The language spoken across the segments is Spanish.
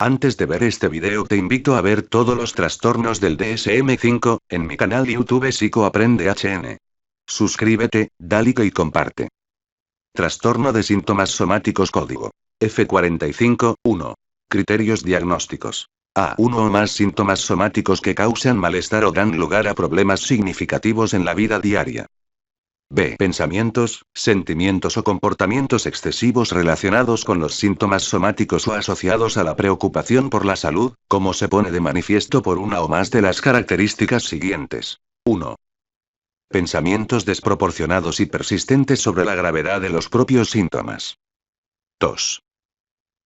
Antes de ver este video te invito a ver todos los trastornos del DSM-5, en mi canal YouTube Psicoaprende HN. Suscríbete, da like y comparte. Trastorno de síntomas somáticos código. F45-1. Criterios diagnósticos. A. Uno o más síntomas somáticos que causan malestar o dan lugar a problemas significativos en la vida diaria. B. Pensamientos, sentimientos o comportamientos excesivos relacionados con los síntomas somáticos o asociados a la preocupación por la salud, como se pone de manifiesto por una o más de las características siguientes. 1. Pensamientos desproporcionados y persistentes sobre la gravedad de los propios síntomas. 2.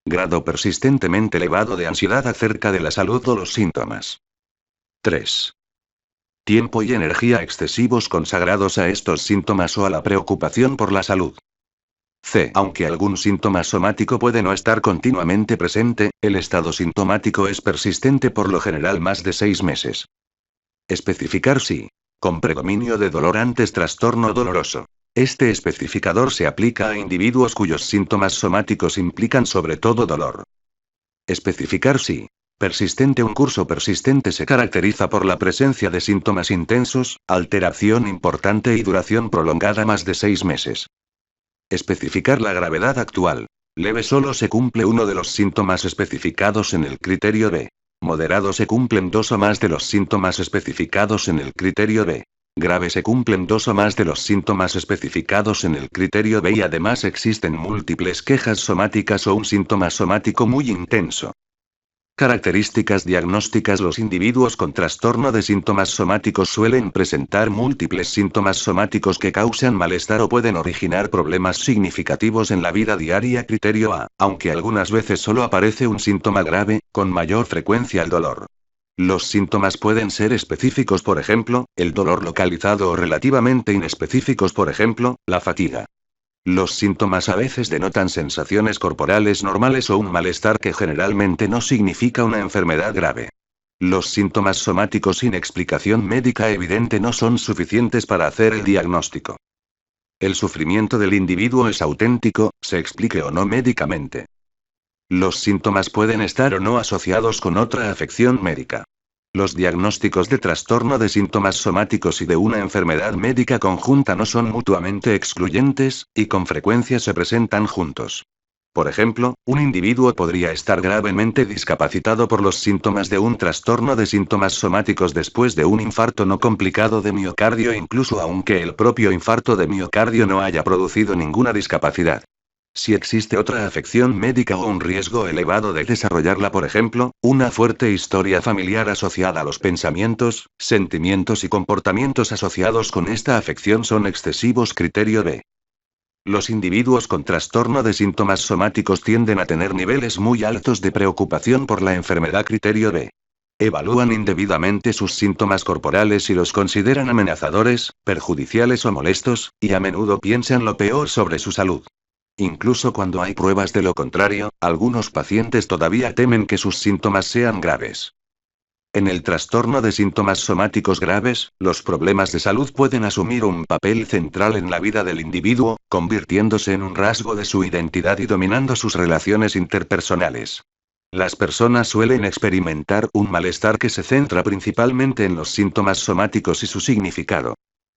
Grado persistentemente elevado de ansiedad acerca de la salud o los síntomas. 3. Tiempo y energía excesivos consagrados a estos síntomas o a la preocupación por la salud. C. Aunque algún síntoma somático puede no estar continuamente presente, el estado sintomático es persistente por lo general más de 6 meses. Especificar si. Con predominio de dolor antes trastorno doloroso. Este especificador se aplica a individuos cuyos síntomas somáticos implican sobre todo dolor. Especificar si. Persistente. Un curso persistente se caracteriza por la presencia de síntomas intensos, alteración importante y duración prolongada más de 6 meses. Especificar la gravedad actual. Leve solo se cumple uno de los síntomas especificados en el criterio B. Moderado se cumplen 2 o más de los síntomas especificados en el criterio B. Grave se cumplen 2 o más de los síntomas especificados en el criterio B y además existen múltiples quejas somáticas o un síntoma somático muy intenso. Características diagnósticas. Los individuos con trastorno de síntomas somáticos suelen presentar múltiples síntomas somáticos que causan malestar o pueden originar problemas significativos en la vida diaria. Criterio A. Aunque algunas veces solo aparece un síntoma grave, con mayor frecuencia el dolor. Los síntomas pueden ser específicos, por ejemplo, el dolor localizado, o relativamente inespecíficos, por ejemplo, la fatiga. Los síntomas a veces denotan sensaciones corporales normales o un malestar que generalmente no significa una enfermedad grave. Los síntomas somáticos sin explicación médica evidente no son suficientes para hacer el diagnóstico. El sufrimiento del individuo es auténtico, se explique o no médicamente. Los síntomas pueden estar o no asociados con otra afección médica. Los diagnósticos de trastorno de síntomas somáticos y de una enfermedad médica conjunta no son mutuamente excluyentes, y con frecuencia se presentan juntos. Por ejemplo, un individuo podría estar gravemente discapacitado por los síntomas de un trastorno de síntomas somáticos después de un infarto no complicado de miocardio, incluso aunque el propio infarto de miocardio no haya producido ninguna discapacidad. Si existe otra afección médica o un riesgo elevado de desarrollarla, por ejemplo, una fuerte historia familiar asociada a los pensamientos, sentimientos y comportamientos asociados con esta afección son excesivos. Criterio B. Los individuos con trastorno de síntomas somáticos tienden a tener niveles muy altos de preocupación por la enfermedad. Criterio B. Evalúan indebidamente sus síntomas corporales y los consideran amenazadores, perjudiciales o molestos, y a menudo piensan lo peor sobre su salud. Incluso cuando hay pruebas de lo contrario, algunos pacientes todavía temen que sus síntomas sean graves. En el trastorno de síntomas somáticos graves, los problemas de salud pueden asumir un papel central en la vida del individuo, convirtiéndose en un rasgo de su identidad y dominando sus relaciones interpersonales. Las personas suelen experimentar un malestar que se centra principalmente en los síntomas somáticos y su significado.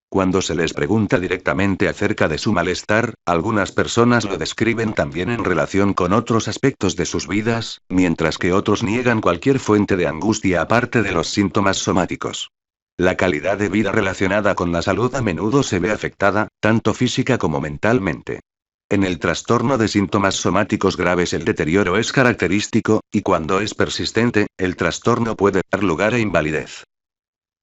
Cuando se les pregunta directamente acerca de su malestar, algunas personas lo describen también en relación con otros aspectos de sus vidas, mientras que otros niegan cualquier fuente de angustia aparte de los síntomas somáticos. La calidad de vida relacionada con la salud a menudo se ve afectada, tanto física como mentalmente. En el trastorno de síntomas somáticos graves el deterioro es característico, y cuando es persistente, el trastorno puede dar lugar a invalidez.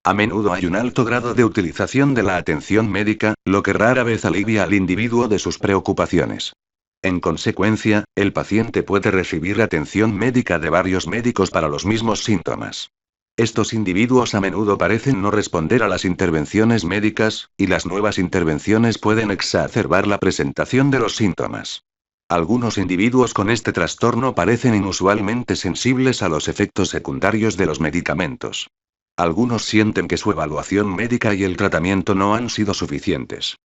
A menudo hay un alto grado de utilización de la atención médica, lo que rara vez alivia al individuo de sus preocupaciones. En consecuencia, el paciente puede recibir atención médica de varios médicos para los mismos síntomas. Estos individuos a menudo parecen no responder a las intervenciones médicas, y las nuevas intervenciones pueden exacerbar la presentación de los síntomas. Algunos individuos con este trastorno parecen inusualmente sensibles a los efectos secundarios de los medicamentos. Algunos sienten que su evaluación médica y el tratamiento no han sido suficientes.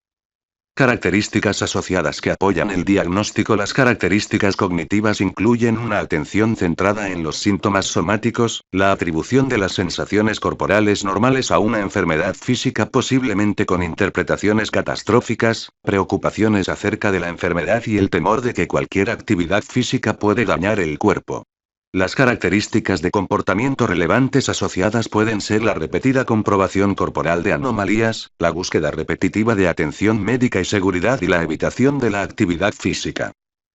Características asociadas que apoyan el diagnóstico. Las características cognitivas incluyen una atención centrada en los síntomas somáticos, la atribución de las sensaciones corporales normales a una enfermedad física posiblemente con interpretaciones catastróficas, preocupaciones acerca de la enfermedad y el temor de que cualquier actividad física puede dañar el cuerpo. Las características de comportamiento relevantes asociadas pueden ser la repetida comprobación corporal de anomalías, la búsqueda repetitiva de atención médica y seguridad y la evitación de la actividad física.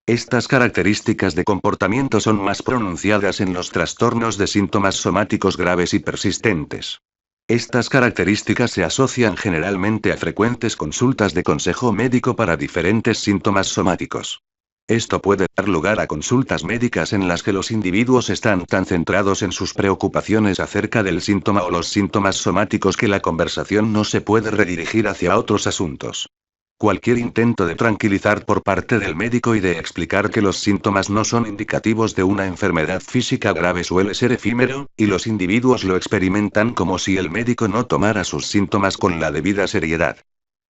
Estas características de comportamiento son más pronunciadas en los trastornos de síntomas somáticos graves y persistentes. Estas características se asocian generalmente a frecuentes consultas de consejo médico para diferentes síntomas somáticos. Esto puede dar lugar a consultas médicas en las que los individuos están tan centrados en sus preocupaciones acerca del síntoma o los síntomas somáticos que la conversación no se puede redirigir hacia otros asuntos. Cualquier intento de tranquilizar por parte del médico y de explicar que los síntomas no son indicativos de una enfermedad física grave suele ser efímero, y los individuos lo experimentan como si el médico no tomara sus síntomas con la debida seriedad.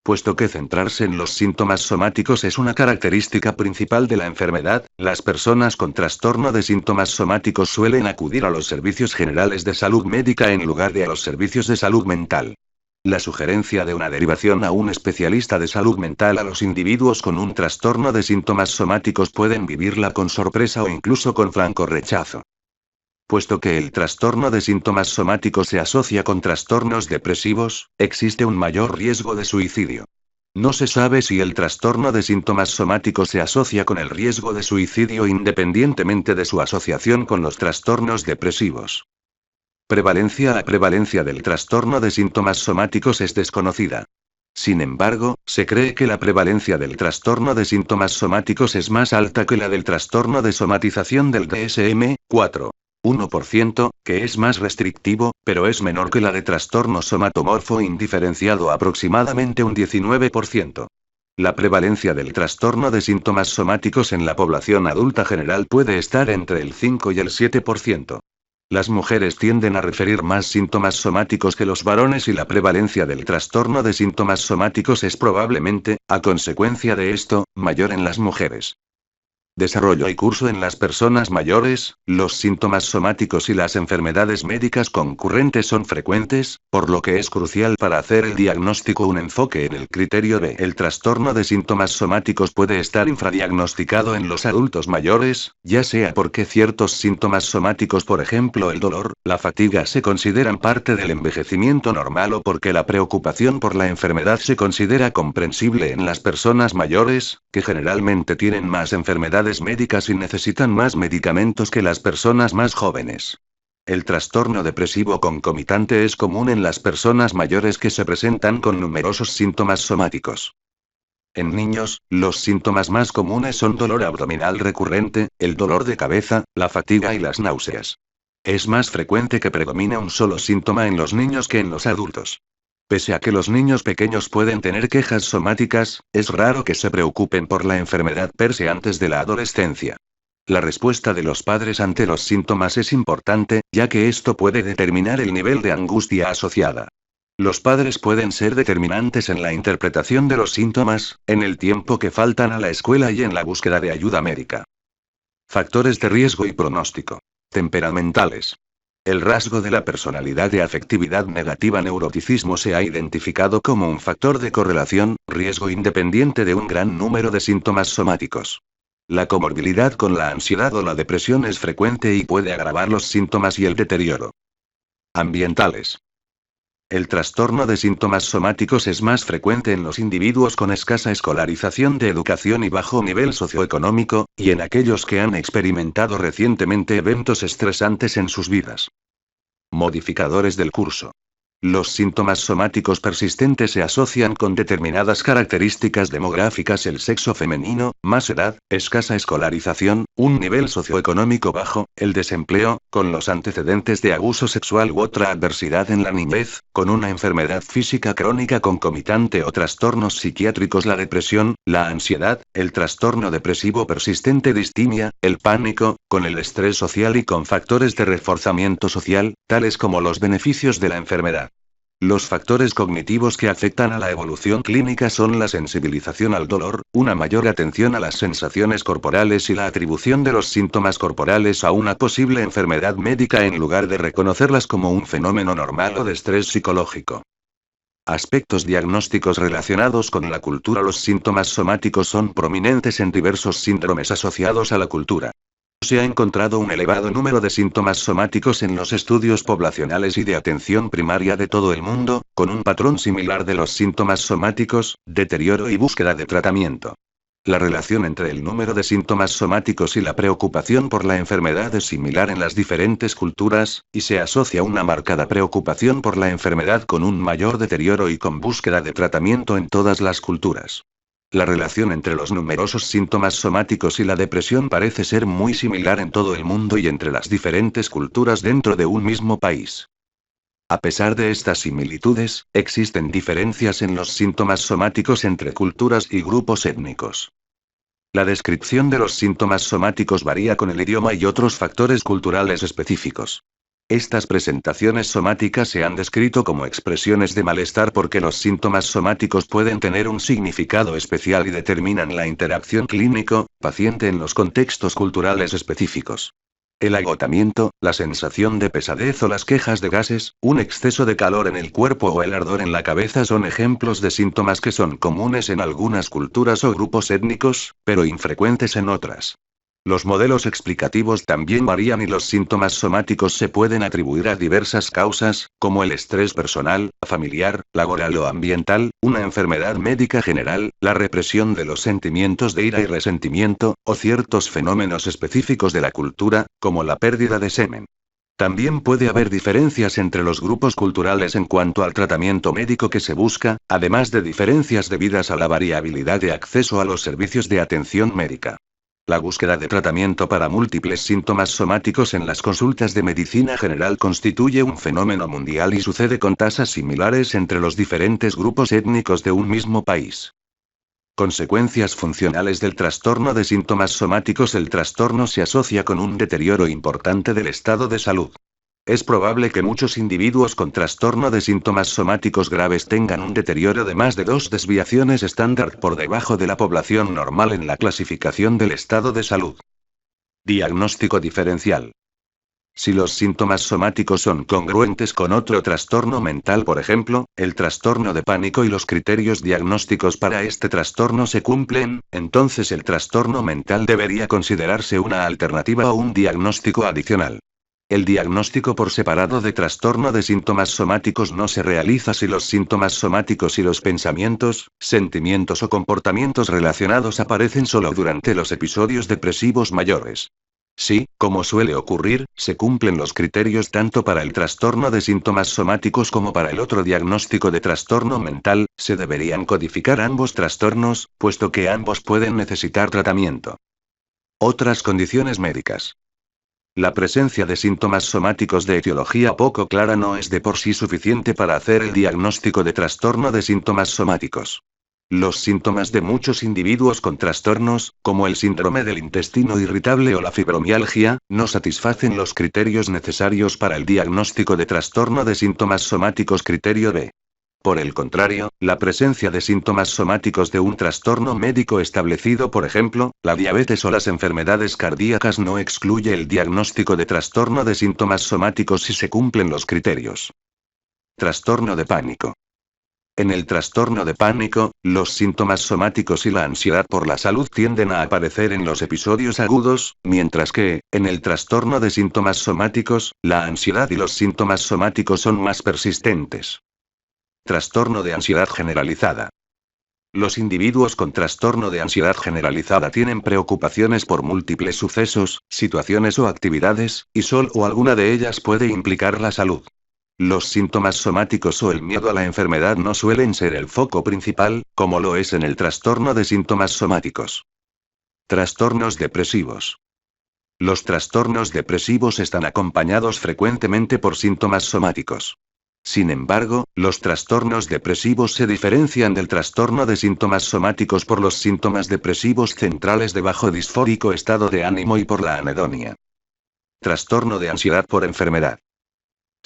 Puesto que centrarse en los síntomas somáticos es una característica principal de la enfermedad, las personas con trastorno de síntomas somáticos suelen acudir a los servicios generales de salud médica en lugar de a los servicios de salud mental. La sugerencia de una derivación a un especialista de salud mental a los individuos con un trastorno de síntomas somáticos pueden vivirla con sorpresa o incluso con franco rechazo. Puesto que el trastorno de síntomas somáticos se asocia con trastornos depresivos, existe un mayor riesgo de suicidio. No se sabe si el trastorno de síntomas somáticos se asocia con el riesgo de suicidio independientemente de su asociación con los trastornos depresivos. La prevalencia del trastorno de síntomas somáticos es desconocida. Sin embargo, se cree que la prevalencia del trastorno de síntomas somáticos es más alta que la del trastorno de somatización del DSM-4. 1%, que es más restrictivo, pero es menor que la de trastorno somatomorfo indiferenciado, aproximadamente un 19%. La prevalencia del trastorno de síntomas somáticos en la población adulta general puede estar entre el 5 y el 7%. Las mujeres tienden a referir más síntomas somáticos que los varones y la prevalencia del trastorno de síntomas somáticos es probablemente, a consecuencia de esto, mayor en las mujeres. Desarrollo y curso en las personas mayores. Los síntomas somáticos y las enfermedades médicas concurrentes son frecuentes, por lo que es crucial para hacer el diagnóstico un enfoque en el criterio de el trastorno de síntomas somáticos puede estar infradiagnosticado en los adultos mayores, ya sea porque ciertos síntomas somáticos, por ejemplo el dolor, la fatiga, se consideran parte del envejecimiento normal o porque la preocupación por la enfermedad se considera comprensible en las personas mayores, que generalmente tienen más enfermedades médicas y necesitan más medicamentos que las personas más jóvenes. El trastorno depresivo concomitante es común en las personas mayores que se presentan con numerosos síntomas somáticos. En niños, los síntomas más comunes son dolor abdominal recurrente, el dolor de cabeza, la fatiga y las náuseas. Es más frecuente que predomine un solo síntoma en los niños que en los adultos. Pese a que los niños pequeños pueden tener quejas somáticas, es raro que se preocupen por la enfermedad per se antes de la adolescencia. La respuesta de los padres ante los síntomas es importante, ya que esto puede determinar el nivel de angustia asociada. Los padres pueden ser determinantes en la interpretación de los síntomas, en el tiempo que faltan a la escuela y en la búsqueda de ayuda médica. Factores de riesgo y pronóstico. Temperamentales. El rasgo de la personalidad de afectividad negativa neuroticismo se ha identificado como un factor de correlación, riesgo independiente de un gran número de síntomas somáticos. La comorbilidad con la ansiedad o la depresión es frecuente y puede agravar los síntomas y el deterioro. Ambientales. El trastorno de síntomas somáticos es más frecuente en los individuos con escasa escolarización de educación y bajo nivel socioeconómico, y en aquellos que han experimentado recientemente eventos estresantes en sus vidas. Modificadores del curso. Los síntomas somáticos persistentes se asocian con determinadas características demográficas: el sexo femenino, más edad, escasa escolarización, un nivel socioeconómico bajo, el desempleo, con los antecedentes de abuso sexual u otra adversidad en la niñez, con una enfermedad física crónica concomitante o trastornos psiquiátricos, la depresión, la ansiedad, el trastorno depresivo persistente, distimia, el pánico, con el estrés social y con factores de reforzamiento social, tales como los beneficios de la enfermedad. Los factores cognitivos que afectan a la evolución clínica son la sensibilización al dolor, una mayor atención a las sensaciones corporales y la atribución de los síntomas corporales a una posible enfermedad médica en lugar de reconocerlas como un fenómeno normal o de estrés psicológico. Aspectos diagnósticos relacionados con la cultura. Los síntomas somáticos son prominentes en diversos síndromes asociados a la cultura. Se ha encontrado un elevado número de síntomas somáticos en los estudios poblacionales y de atención primaria de todo el mundo, con un patrón similar de los síntomas somáticos, deterioro y búsqueda de tratamiento. La relación entre el número de síntomas somáticos y la preocupación por la enfermedad es similar en las diferentes culturas, y se asocia una marcada preocupación por la enfermedad con un mayor deterioro y con búsqueda de tratamiento en todas las culturas. La relación entre los numerosos síntomas somáticos y la depresión parece ser muy similar en todo el mundo y entre las diferentes culturas dentro de un mismo país. A pesar de estas similitudes, existen diferencias en los síntomas somáticos entre culturas y grupos étnicos. La descripción de los síntomas somáticos varía con el idioma y otros factores culturales específicos. Estas presentaciones somáticas se han descrito como expresiones de malestar porque los síntomas somáticos pueden tener un significado especial y determinan la interacción clínico-paciente en los contextos culturales específicos. El agotamiento, la sensación de pesadez o las quejas de gases, un exceso de calor en el cuerpo o el ardor en la cabeza son ejemplos de síntomas que son comunes en algunas culturas o grupos étnicos, pero infrecuentes en otras. Los modelos explicativos también varían y los síntomas somáticos se pueden atribuir a diversas causas, como el estrés personal, familiar, laboral o ambiental, una enfermedad médica general, la represión de los sentimientos de ira y resentimiento, o ciertos fenómenos específicos de la cultura, como la pérdida de semen. También puede haber diferencias entre los grupos culturales en cuanto al tratamiento médico que se busca, además de diferencias debidas a la variabilidad de acceso a los servicios de atención médica. La búsqueda de tratamiento para múltiples síntomas somáticos en las consultas de medicina general constituye un fenómeno mundial y sucede con tasas similares entre los diferentes grupos étnicos de un mismo país. Consecuencias funcionales del trastorno de síntomas somáticos. El trastorno se asocia con un deterioro importante del estado de salud. Es probable que muchos individuos con trastorno de síntomas somáticos graves tengan un deterioro de más de 2 desviaciones estándar por debajo de la población normal en la clasificación del estado de salud. Diagnóstico diferencial. Si los síntomas somáticos son congruentes con otro trastorno mental, por ejemplo, el trastorno de pánico y los criterios diagnósticos para este trastorno se cumplen, entonces el trastorno mental debería considerarse una alternativa o un diagnóstico adicional. El diagnóstico por separado de trastorno de síntomas somáticos no se realiza si los síntomas somáticos y los pensamientos, sentimientos o comportamientos relacionados aparecen solo durante los episodios depresivos mayores. Si, como suele ocurrir, se cumplen los criterios tanto para el trastorno de síntomas somáticos como para el otro diagnóstico de trastorno mental, se deberían codificar ambos trastornos, puesto que ambos pueden necesitar tratamiento. Otras condiciones médicas. La presencia de síntomas somáticos de etiología poco clara no es de por sí suficiente para hacer el diagnóstico de trastorno de síntomas somáticos. Los síntomas de muchos individuos con trastornos, como el síndrome del intestino irritable o la fibromialgia, no satisfacen los criterios necesarios para el diagnóstico de trastorno de síntomas somáticos criterio B. Por el contrario, la presencia de síntomas somáticos de un trastorno médico establecido, por ejemplo, la diabetes o las enfermedades cardíacas, no excluye el diagnóstico de trastorno de síntomas somáticos si se cumplen los criterios. Trastorno de pánico. En el trastorno de pánico, los síntomas somáticos y la ansiedad por la salud tienden a aparecer en los episodios agudos, mientras que, en el trastorno de síntomas somáticos, la ansiedad y los síntomas somáticos son más persistentes. Trastorno de ansiedad generalizada. Los individuos con trastorno de ansiedad generalizada tienen preocupaciones por múltiples sucesos, situaciones o actividades, y solo o alguna de ellas puede implicar la salud. Los síntomas somáticos o el miedo a la enfermedad no suelen ser el foco principal, como lo es en el trastorno de síntomas somáticos. Trastornos depresivos. Los trastornos depresivos están acompañados frecuentemente por síntomas somáticos. Sin embargo, los trastornos depresivos se diferencian del trastorno de síntomas somáticos por los síntomas depresivos centrales de bajo disfórico estado de ánimo y por la anedonia. Trastorno de ansiedad por enfermedad.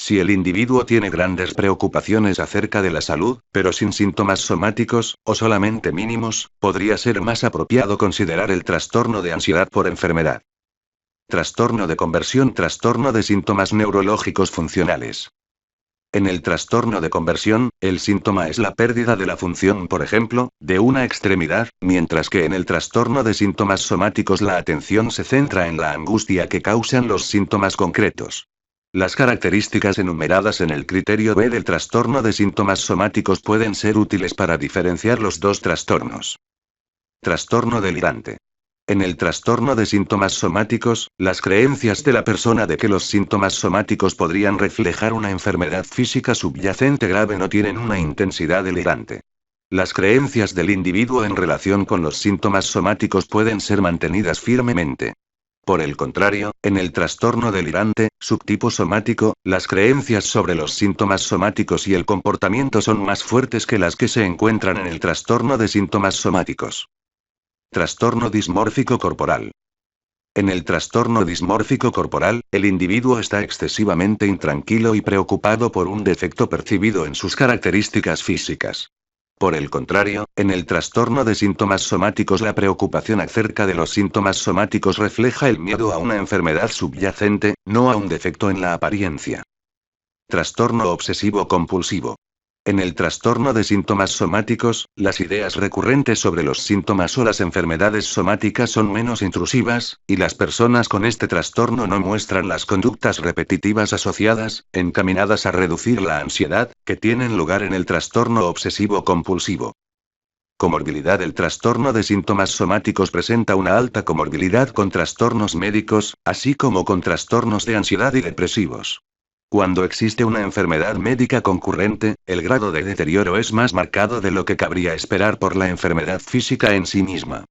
Si el individuo tiene grandes preocupaciones acerca de la salud, pero sin síntomas somáticos, o solamente mínimos, podría ser más apropiado considerar el trastorno de ansiedad por enfermedad. Trastorno de conversión, trastorno de síntomas neurológicos funcionales. En el trastorno de conversión, el síntoma es la pérdida de la función, por ejemplo, de una extremidad, mientras que en el trastorno de síntomas somáticos la atención se centra en la angustia que causan los síntomas concretos. Las características enumeradas en el criterio B del trastorno de síntomas somáticos pueden ser útiles para diferenciar los dos trastornos. Trastorno delirante. En el trastorno de síntomas somáticos, las creencias de la persona de que los síntomas somáticos podrían reflejar una enfermedad física subyacente grave no tienen una intensidad delirante. Las creencias del individuo en relación con los síntomas somáticos pueden ser mantenidas firmemente. Por el contrario, en el trastorno delirante, subtipo somático, las creencias sobre los síntomas somáticos y el comportamiento son más fuertes que las que se encuentran en el trastorno de síntomas somáticos. Trastorno dismórfico corporal. En el trastorno dismórfico corporal, el individuo está excesivamente intranquilo y preocupado por un defecto percibido en sus características físicas. Por el contrario, en el trastorno de síntomas somáticos la preocupación acerca de los síntomas somáticos refleja el miedo a una enfermedad subyacente, no a un defecto en la apariencia. Trastorno obsesivo compulsivo. En el trastorno de síntomas somáticos, las ideas recurrentes sobre los síntomas o las enfermedades somáticas son menos intrusivas, y las personas con este trastorno no muestran las conductas repetitivas asociadas, encaminadas a reducir la ansiedad, que tienen lugar en el trastorno obsesivo compulsivo. Comorbilidad. El trastorno de síntomas somáticos presenta una alta comorbilidad con trastornos médicos, así como con trastornos de ansiedad y depresivos. Cuando existe una enfermedad médica concurrente, el grado de deterioro es más marcado de lo que cabría esperar por la enfermedad física en sí misma.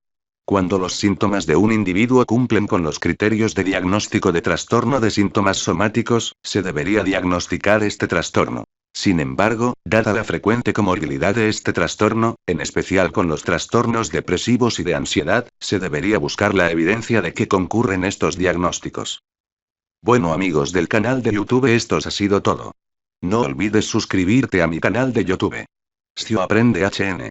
Cuando los síntomas de un individuo cumplen con los criterios de diagnóstico de trastorno de síntomas somáticos, se debería diagnosticar este trastorno. Sin embargo, dada la frecuente comorbilidad de este trastorno, en especial con los trastornos depresivos y de ansiedad, se debería buscar la evidencia de que concurren estos diagnósticos. Bueno amigos del canal de YouTube, esto ha sido todo. No olvides suscribirte a mi canal de YouTube. Scio Aprende HN.